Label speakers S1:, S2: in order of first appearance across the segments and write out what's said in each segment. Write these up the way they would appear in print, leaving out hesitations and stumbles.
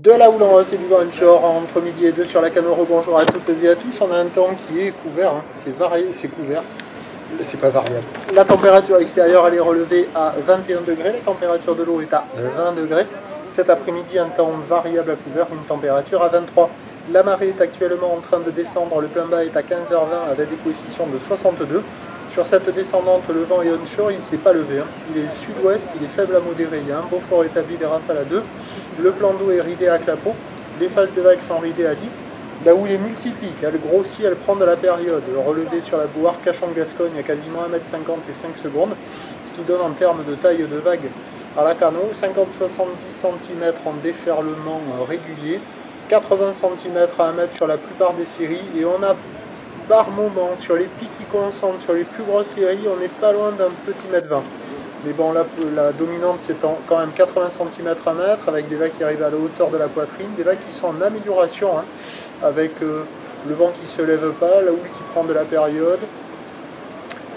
S1: De la houle, c'est du vent onshore entre midi et 2 sur la Canot. Bonjour à toutes et à tous. On a un temps qui est couvert, hein. C'est varié, c'est couvert. C'est pas variable. La température extérieure elle est relevée à 21 degrés. La température de l'eau est à 20 degrés. Cet après-midi, un temps variable à couvert, une température à 23. La marée est actuellement en train de descendre. Le plein bas est à 15h20 avec des coefficients de 62. Sur cette descendante, le vent est onshore, il ne s'est pas levé. Il est sud-ouest, il est faible à modéré. Il y a un beau fort établi des rafales à 2. Le plan d'eau est ridé à clapot. Les phases de vagues sont ridées à lisse. La houle est multiplique, elle grossit, elle prend de la période. Relevée sur la bouard Cachan-Gascogne à quasiment 1,50 m et 5 secondes. Ce qui donne en termes de taille de vague à la Canot 50-70 cm en déferlement régulier. 80 cm à 1 m sur la plupart des séries. Et on a par moment, sur les pics qui concentrent, sur les plus grosses séries, on n'est pas loin d'un petit mètre 20. Mais bon, la dominante, c'est quand même 80 cm à 1 m, avec des vagues qui arrivent à la hauteur de la poitrine, des vagues qui sont en amélioration, hein, avec le vent qui ne se lève pas, la houle qui prend de la période,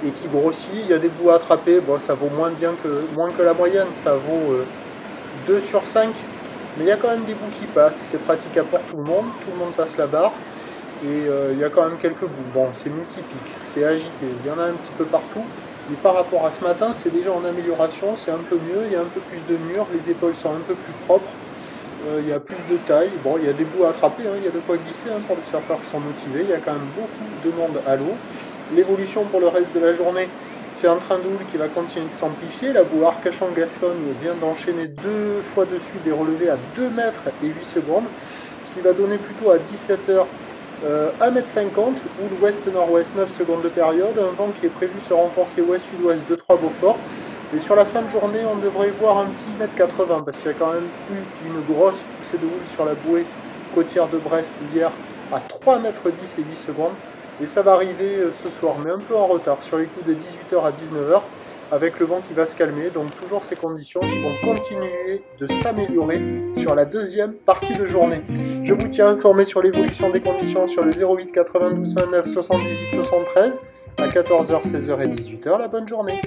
S1: et qui grossit. Il y a des bouts à attraper, bon, ça vaut moins que la moyenne, ça vaut 2 sur 5, mais il y a quand même des bouts qui passent, c'est pratique pour tout le monde passe la barre. Et il y a quand même quelques bouts. Bon, c'est multipique, c'est agité, il y en a un petit peu partout. Mais par rapport à ce matin, c'est déjà en amélioration, c'est un peu mieux, il y a un peu plus de murs, les épaules sont un peu plus propres, il y a plus de taille. Bon, il y a des bouts à attraper, hein, il y a de quoi glisser hein, pour des surfeurs qui sont motivés, il y a quand même beaucoup de monde à l'eau. L'évolution pour le reste de la journée, c'est un train de houle qui va continuer de s'amplifier. La bouard Cachan-Gascogne vient d'enchaîner 2 fois de suite des relevés à 2 mètres et 8 secondes, ce qui va donner plutôt à 17h 1,50 m, houle ouest-nord-ouest, 9 secondes de période, un vent qui est prévu se renforcer ouest-sud-ouest de 3 Beaufort. Et sur la fin de journée, on devrait voir un petit 1,80 m parce qu'il y a quand même eu une grosse poussée de houle sur la bouée côtière de Brest hier à 3,10 m et 8 secondes. Et ça va arriver ce soir, mais un peu en retard, sur les coups de 18h à 19h, avec le vent qui va se calmer. Donc toujours ces conditions qui vont continuer de s'améliorer sur la deuxième partie de journée. Je vous tiens informé sur l'évolution des conditions sur le 08 92 29 78 73 à 14h, 16h et 18h. La bonne journée.